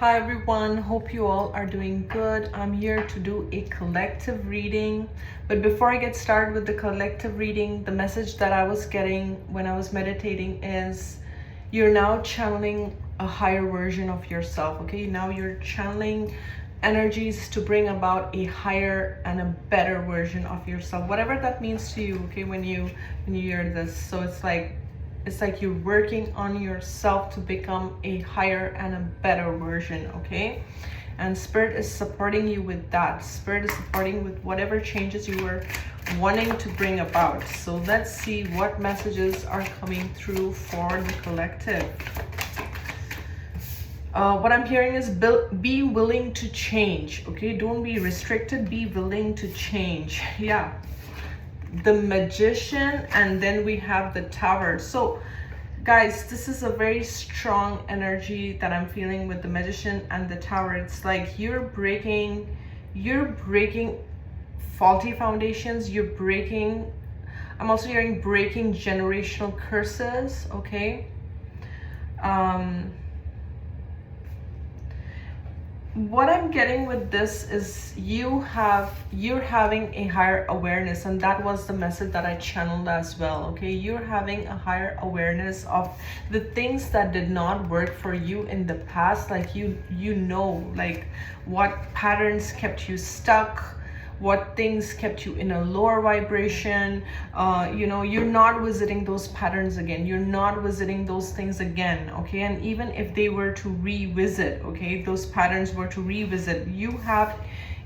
Hi everyone, hope you all are doing good. I'm here to do a collective reading. But before I get started with the collective reading, the message that I was getting when I was meditating is you're now channeling a higher version of yourself, okay? Now you're channeling energies to bring about a higher and a better version of yourself, whatever that means to you, okay, when you hear this. So it's like you're working on yourself to become a higher and a better version, okay? And Spirit is supporting you with that. Spirit is supporting with whatever changes you were wanting to bring about. So let's see what messages are coming through for the collective. What I'm hearing is be willing to change, okay? Don't be restricted, be willing to change. Yeah. The Magician, and then we have the Tower. So guys, this is a very strong energy that I'm feeling with the Magician and the Tower. It's like you're breaking faulty foundations. I'm also hearing breaking generational curses, okay? What I'm getting with this is you're having a higher awareness, and that was the message that I channeled as well, okay? You're having a higher awareness of the things that did not work for you in the past. Like you know, like what patterns kept you stuck, what things kept you in a lower vibration. You're not visiting those patterns again. You're not visiting those things again, okay? And even if they were to revisit, okay, those patterns were to revisit, you have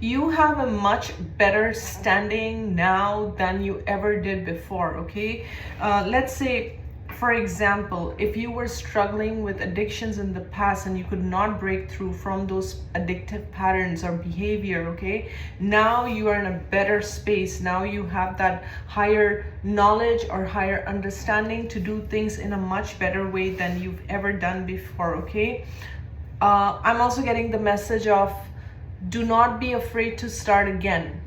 a much better standing now than you ever did before, okay? Let's say, for example, if you were struggling with addictions in the past and you could not break through from those addictive patterns or behavior, okay? Now you are in a better space. Now you have that higher knowledge or higher understanding to do things in a much better way than you've ever done before, okay? I'm also getting the message of do not be afraid to start again.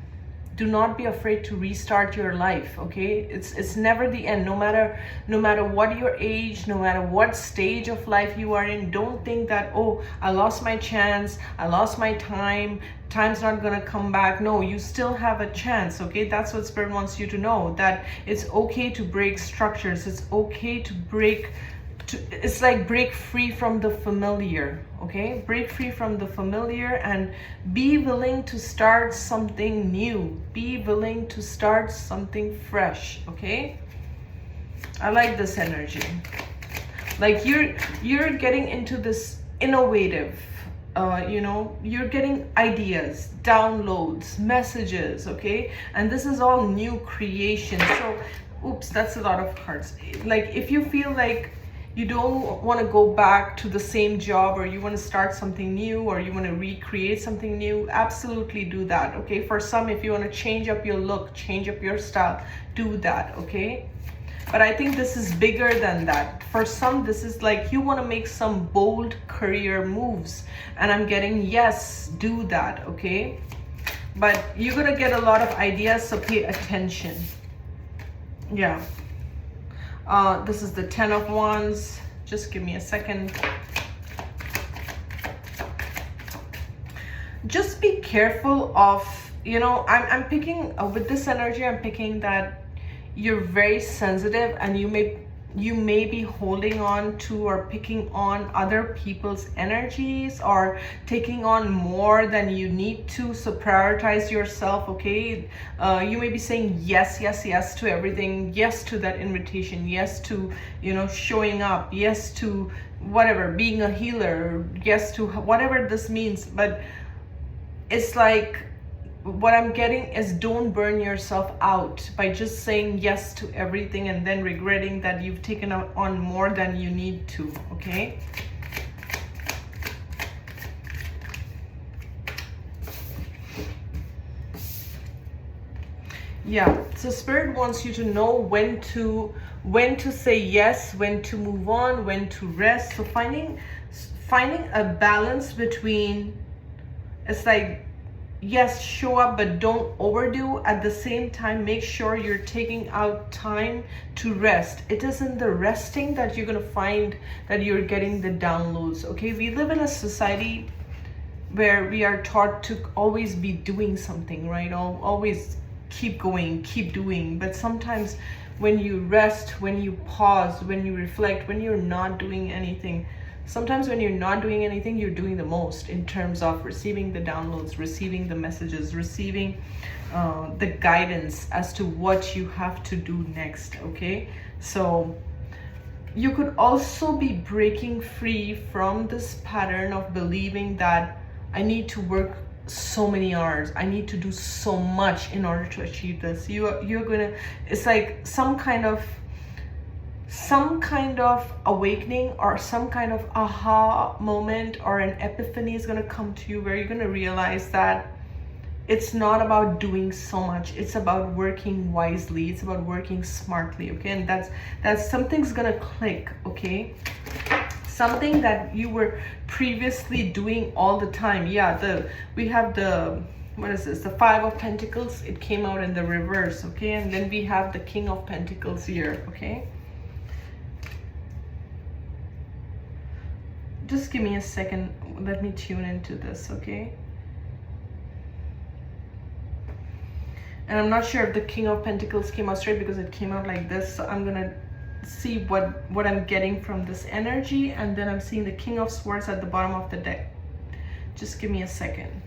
Do not be afraid to restart your life, okay? It's never the end. No matter what your age, no matter what stage of life you are in, don't think that, oh, I lost my chance, I lost my time's not gonna come back. No, you still have a chance, okay? That's what Spirit wants you to know, that it's okay to break structures. It's okay to break free from the familiar, okay? Break free from the familiar and be willing to start something new. Be willing to start something fresh, okay? I like this energy. Like you're getting into this innovative, you're getting ideas, downloads, messages, okay? And this is all new creation. So, oops, that's a lot of cards. Like if you feel like you don't want to go back to the same job, or you want to start something new, or you want to recreate something new, absolutely do that, okay? For some, if you want to change up your look, change up your style, do that, okay? But I think this is bigger than that. For some, this is like you want to make some bold career moves, and I'm getting, yes, do that, okay? But you're gonna get a lot of ideas, so pay attention. Yeah. This is the 10 of Wands. Just give me a second. Just be careful of, I'm picking, with this energy, I'm picking that you're very sensitive, and you may be holding on to or picking on other people's energies, or taking on more than you need to. So prioritize yourself, okay? You may be saying yes to everything, yes to that invitation, yes to showing up, yes to whatever, being a healer, yes to whatever this means. But it's like, what I'm getting is don't burn yourself out by just saying yes to everything and then regretting that you've taken on more than you need to, okay? Yeah, so Spirit wants you to know when to say yes, when to move on, when to rest. So finding a balance between, it's like, yes, show up, but don't overdo. At the same time, make sure you're taking out time to rest. It is in the resting that you're going to find that you're getting the downloads, okay? We live in a society where we are taught to always be doing something, right? Always keep going, keep doing. But sometimes when you rest, when you pause, when you reflect, when you're not doing anything, sometimes when you're not doing anything, you're doing the most in terms of receiving the downloads, receiving the messages, receiving the guidance as to what you have to do next, okay? So you could also be breaking free from this pattern of believing that I need to work so many hours, I need to do so much in order to achieve this. You're gonna, it's like some kind of awakening or some kind of aha moment or an epiphany is gonna come to you, where you're gonna realize that it's not about doing so much, it's about working wisely, it's about working smartly, okay? And that's something's gonna click, okay? Something that you were previously doing all the time. Yeah, we have the, what is this, the Five of Pentacles. It came out in the reverse, okay? And then we have the King of Pentacles here, okay? Just give me a second, let me tune into this, okay? And I'm not sure if the King of Pentacles came out straight because it came out like this, so I'm gonna see what I'm getting from this energy. And then I'm seeing the King of Swords at the bottom of the deck. Just give me a second.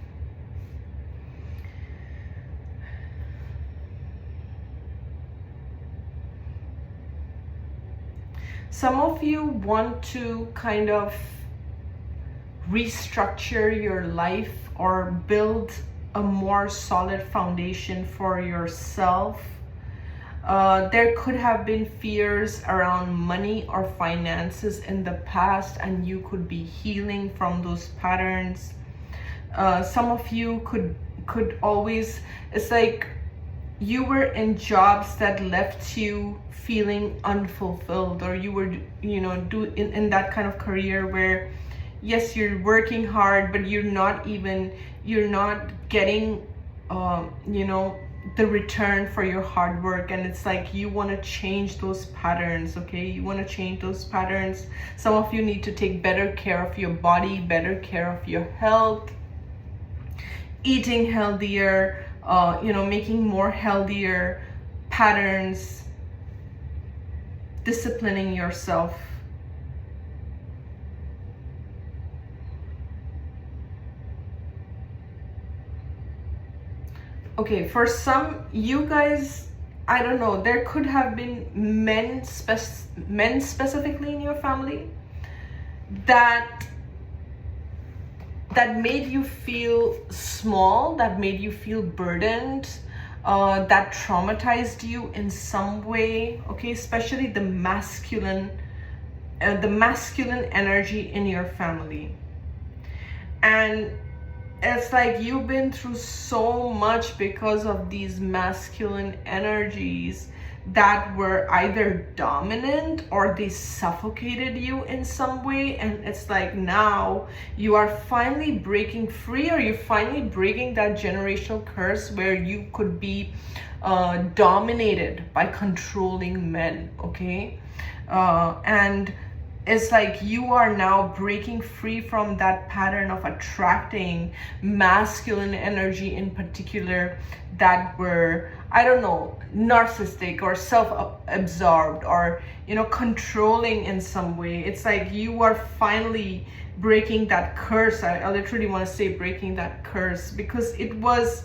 Some of you want to kind of restructure your life or build a more solid foundation for yourself. There could have been fears around money or finances in the past, and you could be healing from those patterns. Some of you could always, it's like you were in jobs that left you feeling unfulfilled, or you were, you know, in that kind of career where yes, you're working hard, but you're not getting you know, the return for your hard work. And it's like you want to change those patterns, okay? You want to change those patterns. Some of you need to take better care of your body, better care of your health, eating healthier, you know, making more healthier patterns, disciplining yourself. Okay, for some you guys, I don't know, there could have been men specifically in your family that made you feel small, that made you feel burdened, that traumatized you in some way, okay? Especially the masculine energy in your family. And it's like you've been through so much because of these masculine energies that were either dominant or they suffocated you in some way. And it's like now you are finally breaking free, or you're finally breaking that generational curse where you could be dominated by controlling men, okay? And it's like you are now breaking free from that pattern of attracting masculine energy in particular that were, I don't know, narcissistic or self-absorbed or, you know, controlling in some way. It's like you are finally breaking that curse. I literally want to say breaking that curse, because it was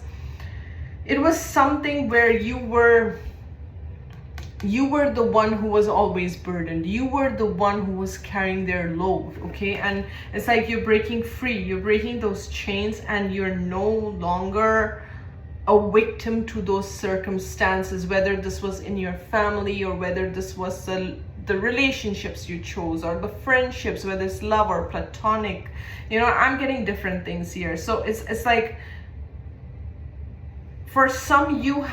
something where you were the one who was always burdened. You were the one who was carrying their load, okay? And it's like you're breaking free, you're breaking those chains, and you're no longer a victim to those circumstances, whether this was in your family or whether this was the relationships you chose or the friendships, whether it's love or platonic. You know, I'm getting different things here. So it's like, for some, you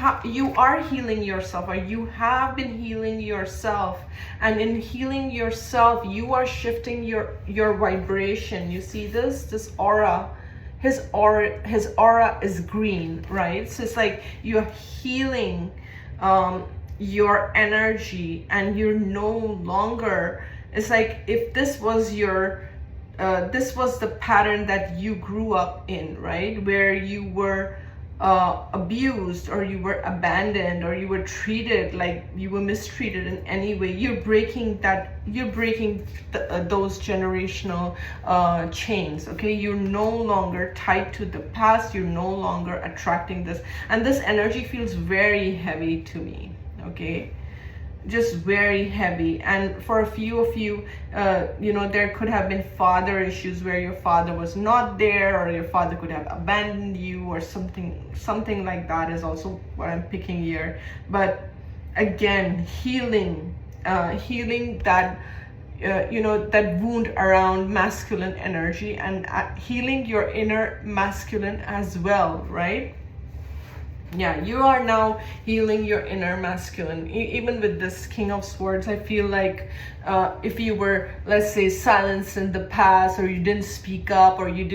are healing yourself, or you have been healing yourself, and in healing yourself you are shifting your vibration. You see this aura, his aura is green, right? So it's like you're healing your energy, and you're no longer, it's like if this was your this was the pattern that you grew up in, right? Where you were abused, or you were abandoned, or you were treated like you were mistreated in any way. You're breaking that, you're breaking those generational chains, okay? You're no longer tied to the past, you're no longer attracting this. And this energy feels very heavy to me, okay? Just very heavy. And for a few of you, you know, there could have been father issues where your father was not there, or your father could have abandoned you, or something like that is also what I'm picking here. But again, healing that you know, that wound around masculine energy, and healing your inner masculine as well, right? Yeah, you are now healing your inner masculine. Even with this King of Swords, I feel like if you were, let's say, silenced in the past, or you didn't speak up, or you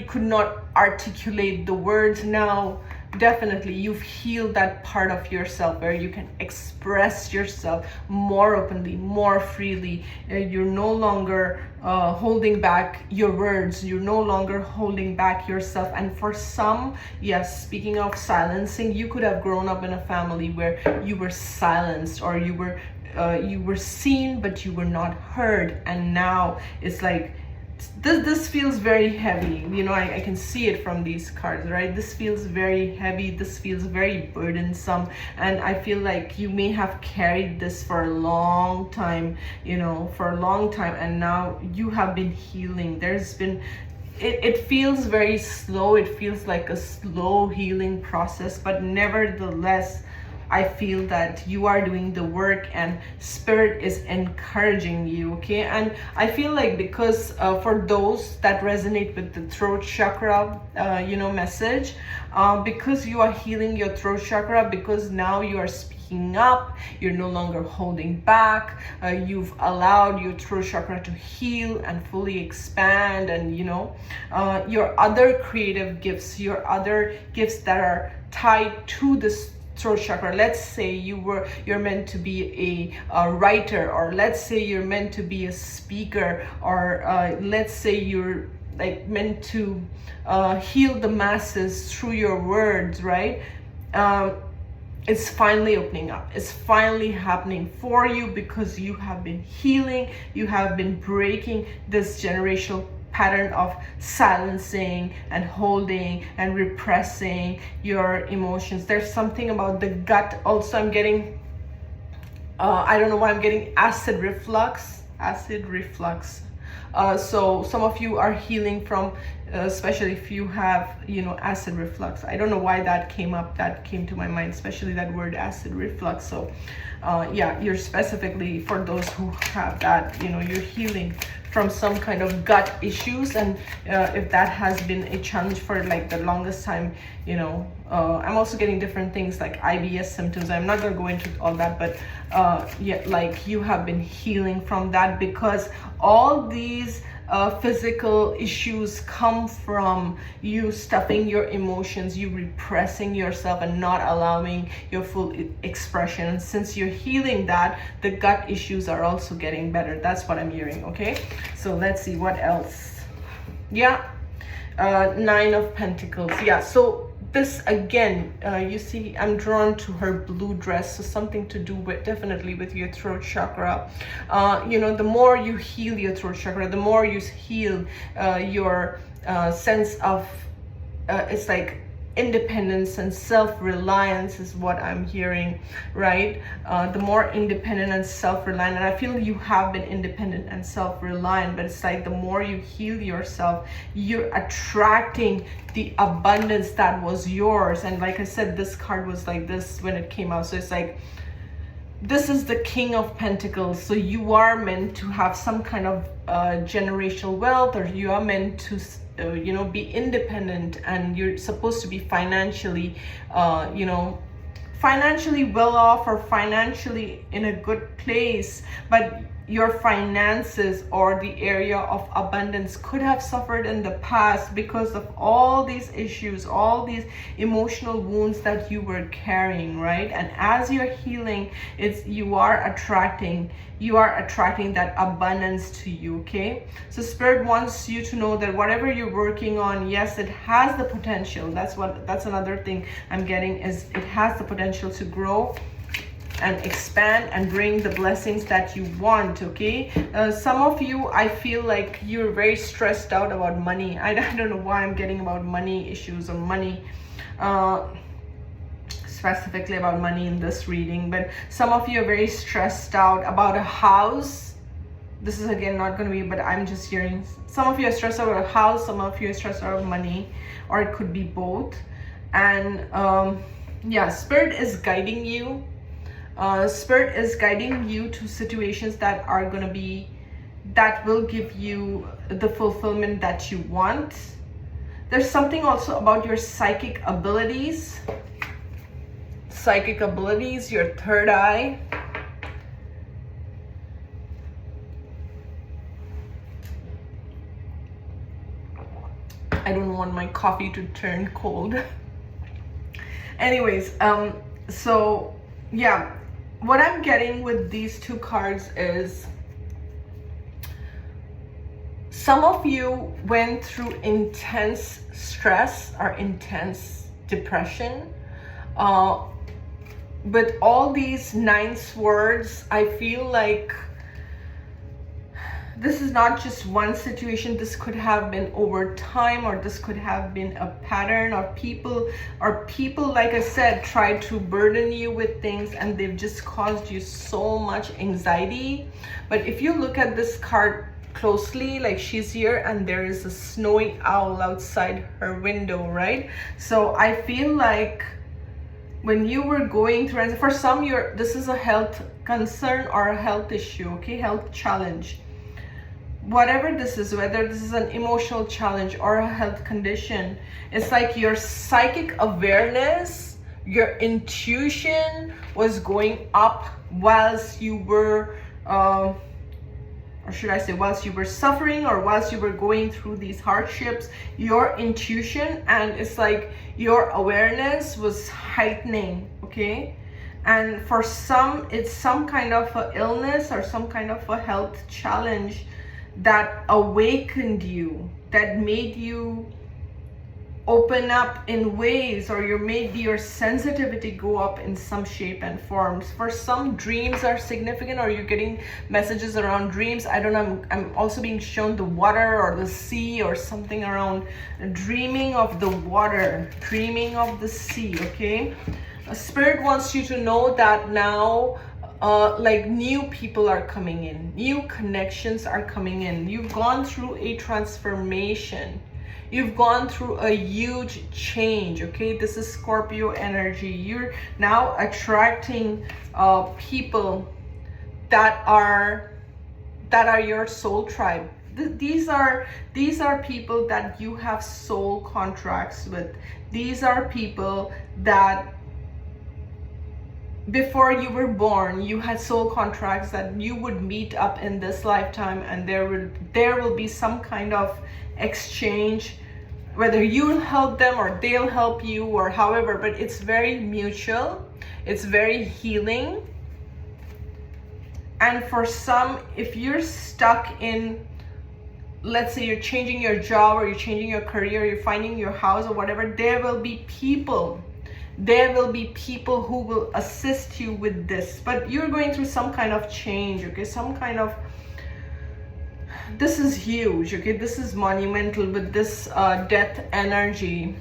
could not articulate the words, now definitely you've healed that part of yourself where you can express yourself more openly, more freely. You're no longer holding back your words, you're no longer holding back yourself. And for some, yes, speaking of silencing, you could have grown up in a family where you were silenced, or you were seen but you were not heard. And now it's like, this feels very heavy, you know. I can see it from these cards, right? This feels very heavy, this feels very burdensome, and I feel like you may have carried this for a long time, you know, for a long time, and now you have been healing. There's been, it feels very slow, it feels like a slow healing process, but nevertheless, I feel that you are doing the work, and spirit is encouraging you, okay? And I feel like, because for those that resonate with the throat chakra, you know, message, because you are healing your throat chakra, because now you are speaking up, you're no longer holding back, you've allowed your throat chakra to heal and fully expand, and you know, your other creative gifts, your other gifts that are tied to this throat chakra. Let's say you're meant to be a writer, or let's say you're meant to be a speaker, or let's say you're like meant to heal the masses through your words, right? It's finally opening up. It's finally happening for you, because you have been healing, you have been breaking this generational pattern of silencing and holding and repressing your emotions. There's something about the gut also. I'm getting I don't know why I'm getting acid reflux. So some of you are healing from, especially if you have, you know, acid reflux. I don't know why that came up, that came to my mind, especially that word acid reflux. So yeah, you're specifically, for those who have that, you know, you're healing from some kind of gut issues. And if that has been a challenge for like the longest time, you know, I'm also getting different things like IBS symptoms. I'm not gonna go into all that, but yeah, like you have been healing from that, because all these physical issues come from you stuffing your emotions, you repressing yourself and not allowing your full expression. And since you're healing that, the gut issues are also getting better. That's what I'm hearing, okay? So let's see what else. Yeah, Nine of Pentacles. Yeah, so this again, you see, I'm drawn to her blue dress, so something to do with, definitely with your throat chakra. You know, the more you heal your throat chakra, the more you heal your sense of, it's like independence and self-reliance is what I'm hearing, right? The more independent and self-reliant, and I feel you have been independent and self-reliant, but it's like the more you heal yourself, you're attracting the abundance that was yours. And like I said, this card was like this when it came out, so it's like, this is the King of Pentacles. So you are meant to have some kind of generational wealth, or you are meant to you know, be independent, and you're supposed to be financially you know, financially well off, or financially in a good place. But your finances or the area of abundance could have suffered in the past because of all these issues, all these emotional wounds that you were carrying, right? And as you're healing, you are attracting that abundance to you. Okay, so Spirit wants you to know that whatever you're working on, yes, it has the potential. That's another thing I'm getting, is it has the potential to grow and expand and bring the blessings that you want. Okay, some of you, I feel like you're very stressed out about money. I don't know why I'm getting about money issues or money, specifically about money in this reading, but some of you are very stressed out about a house. This is again not going to be, but I'm just hearing some of you are stressed out about a house, some of you are stressed out about money, or it could be both. And yeah, Spirit is guiding you. Spirit is guiding you to situations that will give you the fulfillment that you want. There's something also about your psychic abilities, your third eye. I don't want my coffee to turn cold. Anyways, so yeah, what I'm getting with these two cards is some of you went through intense stress or intense depression. With all these 9 swords, I feel like this is not just one situation. This could have been over time, or this could have been a pattern, or people, like I said, try to burden you with things and they've just caused you so much anxiety. But if you look at this card closely, like she's here and there is a snowy owl outside her window, right? So I feel like when you were going through, and for some, this is a health concern or a health issue, okay, health challenge. Whatever this is, whether this is an emotional challenge or a health condition, it's like your psychic awareness, your intuition was going up whilst you were, or should I say, whilst you were suffering, or whilst you were going through these hardships, your intuition, and it's like your awareness was heightening, okay? And for some, it's some kind of a illness or some kind of a health challenge that awakened you, that made you open up in ways, or maybe your sensitivity go up in some shape and forms. For some, dreams are significant, or you're getting messages around dreams. I don't know, I'm also being shown the water or the sea, or something around dreaming of the water, dreaming of the sea. Okay, Spirit wants you to know that now, like new people are coming in, new connections are coming in. You've gone through a transformation, you've gone through a huge change. Okay, this is Scorpio energy. You're now attracting people that are your soul tribe. These are people that you have soul contracts with. These are people that before you were born, you had soul contracts that you would meet up in this lifetime, and there will be some kind of exchange, whether you'll help them or they'll help you, or however, but it's very mutual, it's very healing. And for some, if you're stuck in, let's say you're changing your job, or you're changing your career, you're finding your house or whatever, there will be people who will assist you with this. But you're going through some kind of change, okay, some kind of, this is huge, okay, this is monumental with this death energy.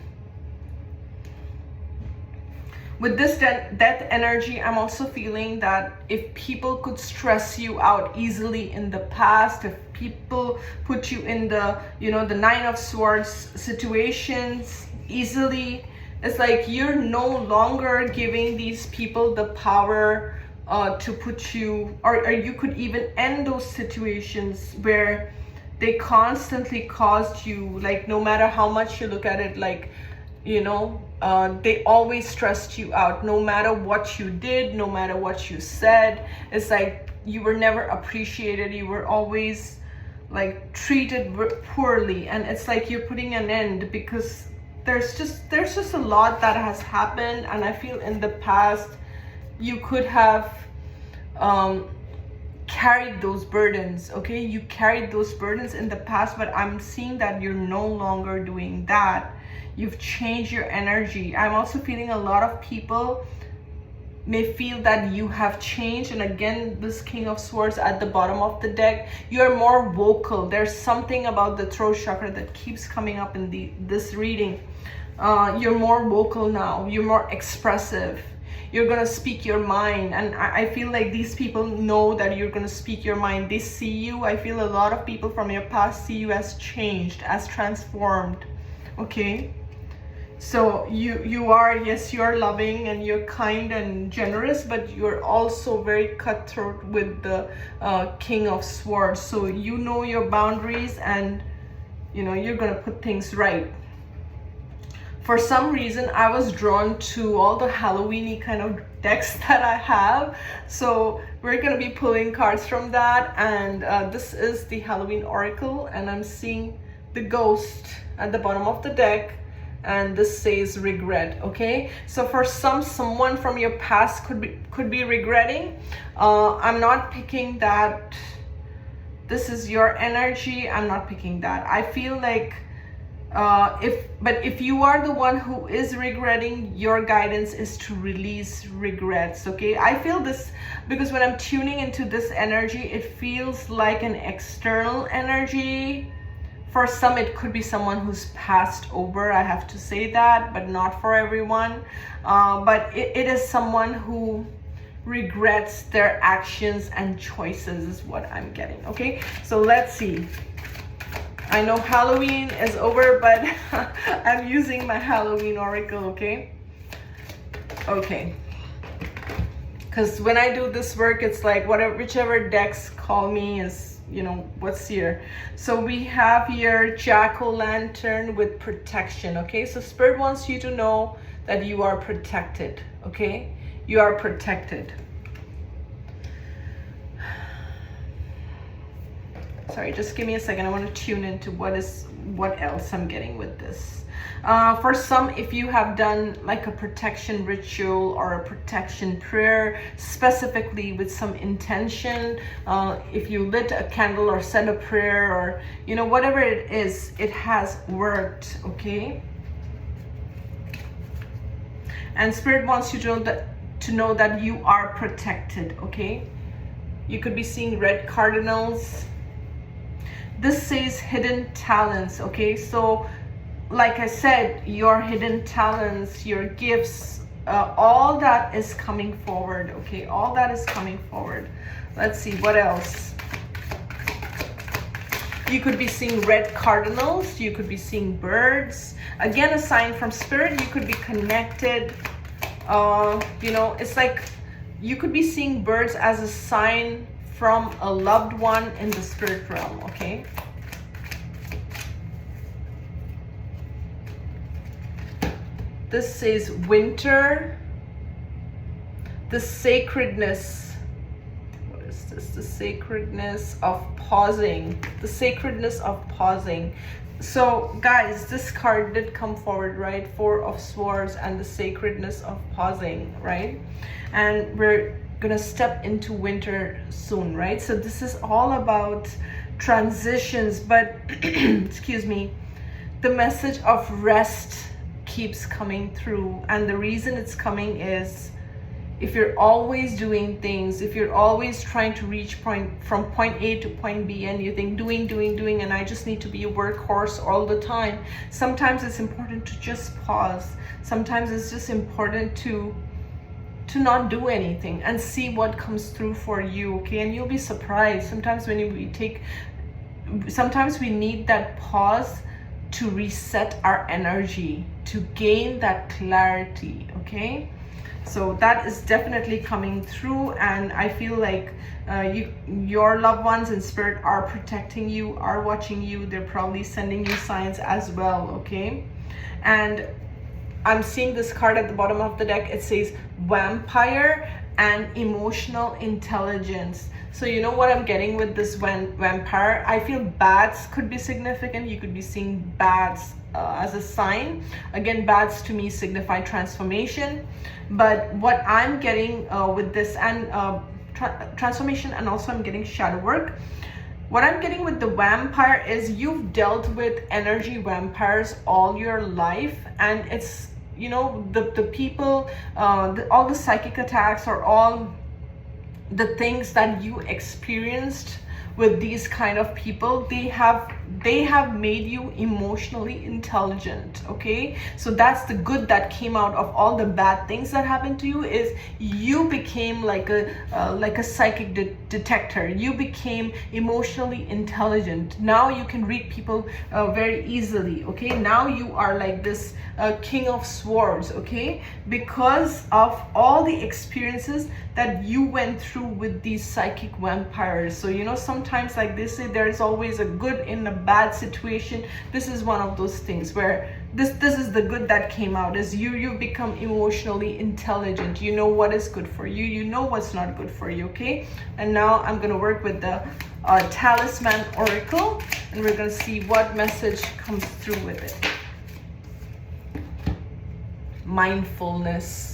With this death energy, I'm also feeling that if people could stress you out easily in the past, if people put you in the, the 9 of Swords situations easily, it's like you're no longer giving these people the power to put you, or you could even end those situations where they constantly caused you, like no matter how much you look at it, like, they always stressed you out, no matter what you did, no matter what you said. It's like you were never appreciated, you were always like treated poorly, and it's like you're putting an end because there's just a lot that has happened. And I feel in the past you could have carried those burdens, okay? You carried those burdens in the past, but I'm seeing that you're no longer doing that. You've changed your energy. I'm also feeling a lot of people may feel that you have changed. And again, this King of Swords at the bottom of the deck, you're more vocal. There's something about the throat chakra that keeps coming up in this reading. You're more vocal now. You're more expressive. You're gonna speak your mind, and I feel like these people know that you're gonna speak your mind. They see you. I feel a lot of people from your past see you as changed, as transformed, okay? So you are, yes, you are loving and you're kind and generous, but you're also very cutthroat with the King of Swords. So you know your boundaries, and you know you're gonna put things right. For some reason, I was drawn to all the Halloween-y kind of decks that I have. So we're gonna be pulling cards from that. And this is the Halloween Oracle, and I'm seeing the ghost at the bottom of the deck. And this says regret, okay? So for someone from your past could be regretting. I'm not picking that this is your energy. I'm not picking that. I feel like if you are the one who is regretting, your guidance is to release regrets, okay? I feel this because when I'm tuning into this energy, it feels like an external energy. For some, it could be someone who's passed over, I have to say that, but not for everyone. But it is someone who regrets their actions and choices is what I'm getting, okay? So let's see. I know Halloween is over, but I'm using my Halloween Oracle, okay? Okay. Because when I do this work, it's like whichever decks call me is, you know, what's here. So we have here jack-o'-lantern with protection, okay? So Spirit wants you to know that you are protected, okay? You are protected. Sorry, just give me a second. I want to tune into what else I'm getting with this. For some, if you have done like a protection ritual or a protection prayer, specifically with some intention, if you lit a candle or said a prayer or, you know, whatever it is, it has worked, okay? And Spirit wants you to know that you are protected, okay? You could be seeing red cardinals. This says hidden talents, okay? So like I said, your hidden talents, your gifts, all that is coming forward, okay? All that is coming forward. Let's see, what else? You could be seeing red cardinals. You could be seeing birds. Again, a sign from Spirit. You could be connected. You know, it's like you could be seeing birds as a sign from a loved one in the spirit realm, okay? This says winter, the sacredness. What is this? The sacredness of pausing. The sacredness of pausing. So guys, this card did come forward, right? Four of Swords and the sacredness of pausing, right? And we're gonna step into winter soon, right? So this is all about transitions, but excuse me, the message of rest keeps coming through. And the reason it's coming is if you're always doing things, if you're always trying to reach from point A to point B, and you think doing, and I just need to be a workhorse all the time, sometimes it's important to just pause. Sometimes it's just important to not do anything and see what comes through for you, okay? And you'll be surprised. Sometimes sometimes we need that pause to reset our energy, to gain that clarity, okay? So that is definitely coming through, and I feel like your loved ones in spirit are protecting you, are watching you. They're probably sending you signs as well, okay? And I'm seeing this card at the bottom of the deck. It says vampire, and emotional intelligence. So you know what I'm getting with this vampire? I feel bats could be significant. You could be seeing bats as a sign. Again, bats to me signify transformation. But what I'm getting with this, and transformation, and also I'm getting shadow work. What I'm getting with the vampire is you've dealt with energy vampires all your life, and it's, you know, the people, all the psychic attacks, or all the things that you experienced with these kind of people, they have made you emotionally intelligent. Okay, so that's the good that came out of all the bad things that happened to you, is you became like a psychic detector. You became emotionally intelligent. Now you can read people very easily. Okay, now you are like this king of swords. Okay, because of all the experiences that you went through with these psychic vampires. So you know, sometimes, like they say, there's always a good in a bad situation. This is one of those things where this is the good that came out, is you become emotionally intelligent. You know what is good for you, you know what's not good for you. Okay, and now I'm going to work with the talisman oracle, and we're going to see what message comes through with it. Mindfulness.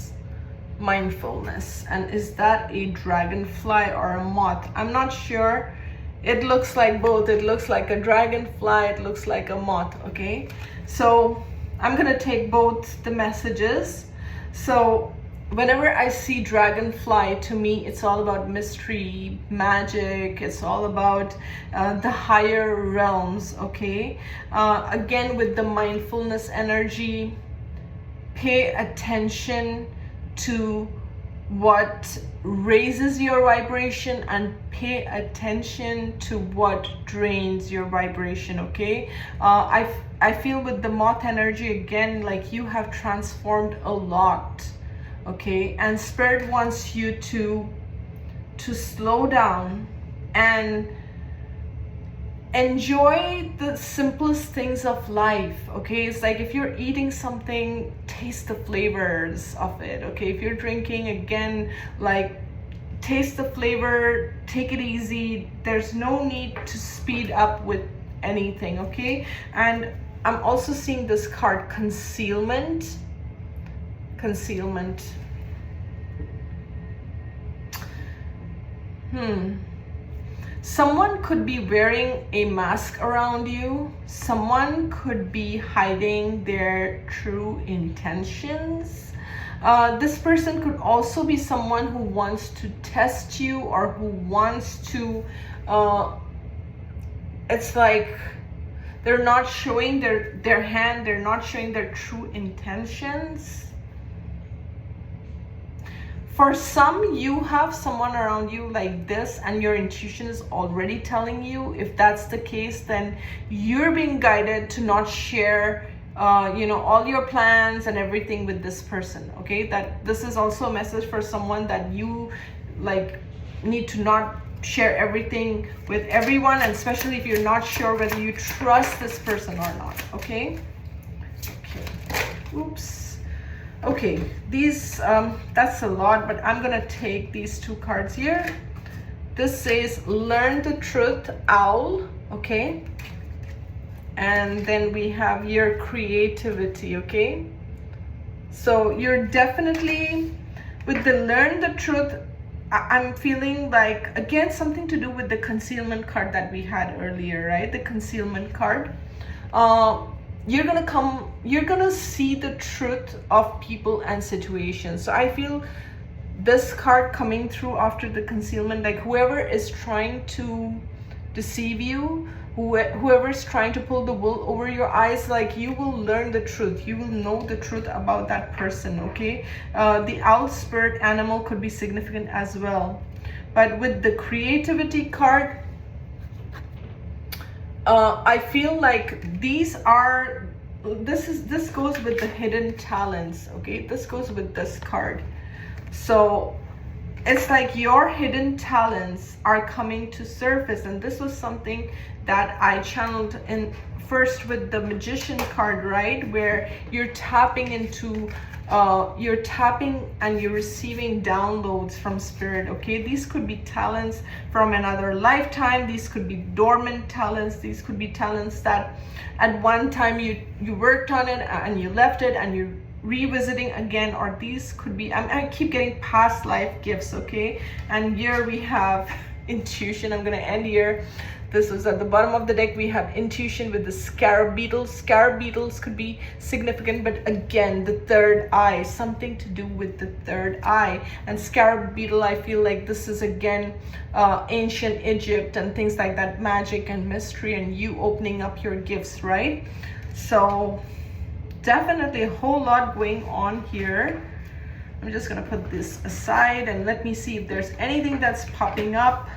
And is that a dragonfly or a moth? I'm not sure. It looks like both. It looks like a dragonfly, it looks like a moth. Okay, so I'm gonna take both the messages. So whenever I see dragonfly, to me it's all about mystery, magic. It's all about the higher realms. Okay, again, with the mindfulness energy, pay attention to what raises your vibration and pay attention to what drains your vibration. Okay, I feel with the moth energy, again, like you have transformed a lot. Okay, and spirit wants you to slow down and enjoy the simplest things of life. Okay, it's like if you're eating something, taste the flavors of it. Okay, if you're drinking, again, like taste the flavor, take it easy. There's no need to speed up with anything. Okay, and I'm also seeing this card, concealment. Someone could be wearing a mask around you. Someone could be hiding their true intentions. This person could also be someone who wants to test you, or who wants to, it's like they're not showing their hand, they're not showing their true intentions. For some, you have someone around you like this, and your intuition is already telling you. If that's the case, then you're being guided to not share you know, all your plans and everything with this person. Okay, that this is also a message for someone, that you like need to not share everything with everyone, and especially if you're not sure whether you trust this person or not. Okay, oops. Okay, these that's a lot, but I'm gonna take these two cards here. This says learn the truth, owl. Okay, and then we have your creativity. Okay, so you're definitely with the learn the truth. I'm feeling like, again, something to do with the concealment card that we had earlier, right? The concealment card. You're gonna see the truth of people and situations. So I feel this card coming through after the concealment, like whoever is trying to deceive you, whoever is trying to pull the wool over your eyes, like you will learn the truth. You will know the truth about that person. Okay, the owl spirit animal could be significant as well. But with the creativity card, I feel like this goes with the hidden talents. Okay, this goes with this card. So it's like your hidden talents are coming to surface, and this was something that I channeled in first with the Magician card, right? Where you're tapping into, you're tapping and you're receiving downloads from spirit, okay? These could be talents from another lifetime. These could be dormant talents. These could be talents that at one time you worked on it and you left it and you're revisiting again. Or these could be, I keep getting past life gifts, okay? And here we have intuition. I'm gonna end here. This is at the bottom of the deck. We have intuition with the scarab beetles. Scarab beetles could be significant, but again, the third eye, something to do with the third eye. And scarab beetle, I feel like this is again ancient Egypt and things like that, magic and mystery, and you opening up your gifts, right? So definitely a whole lot going on here. I'm just gonna put this aside and let me see if there's anything that's popping up.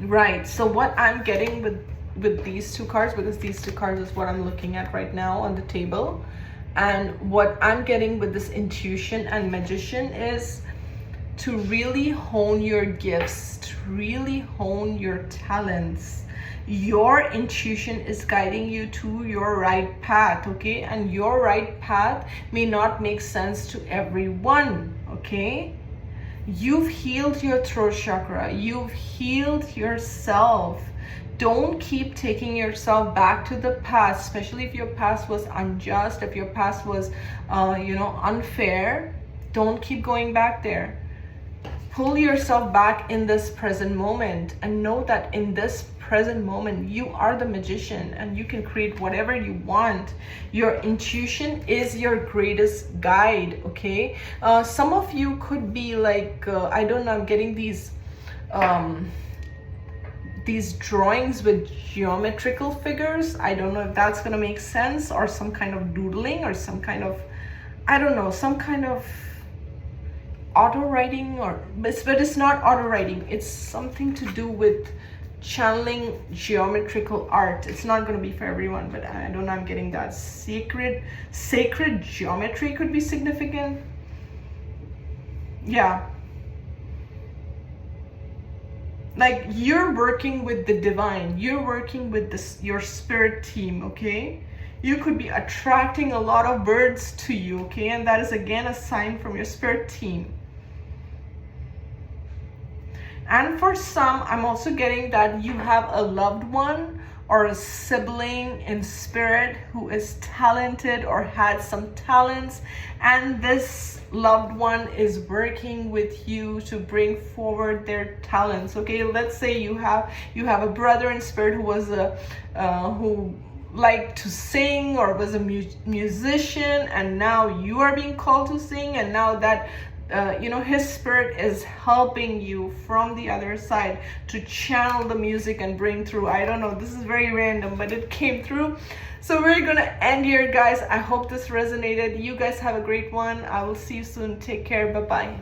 Right, so what I'm getting with these two cards, because these two cards is what I'm looking at right now on the table, and what I'm getting with this intuition and magician is to really hone your gifts, to really hone your talents. Your intuition is guiding you to your right path, okay? And your right path may not make sense to everyone, okay? You've healed your throat chakra. You've healed yourself. Don't keep taking yourself back to the past, especially if your past was unjust, if your past was, unfair. Don't keep going back there. Pull yourself back in this present moment and know that in this present moment, you are the magician and you can create whatever you want. Your intuition is your greatest guide, okay? Some of you could be like, I don't know, I'm getting these drawings with geometrical figures. I don't know if that's gonna make sense, or some kind of doodling, or some kind of, I don't know, some kind of auto writing, but it's not auto writing. It's something to do with channeling geometrical art. It's not going to be for everyone, but I don't know, I'm getting that sacred geometry could be significant. Yeah, like you're working with the divine, you're working with this, your spirit team, okay? You could be attracting a lot of birds to you, okay? And that is again a sign from your spirit team. And for some, I'm also getting that you have a loved one or a sibling in spirit who is talented or had some talents, and this loved one is working with you to bring forward their talents, okay? Let's say you have a brother in spirit who was who liked to sing or was a musician, and now you are being called to sing, and now that his spirit is helping you from the other side to channel the music and bring through. I don't know, this is very random, but it came through. So we're gonna end here, guys. I hope this resonated. You guys have a great one. I will see you soon. Take care. Bye-bye.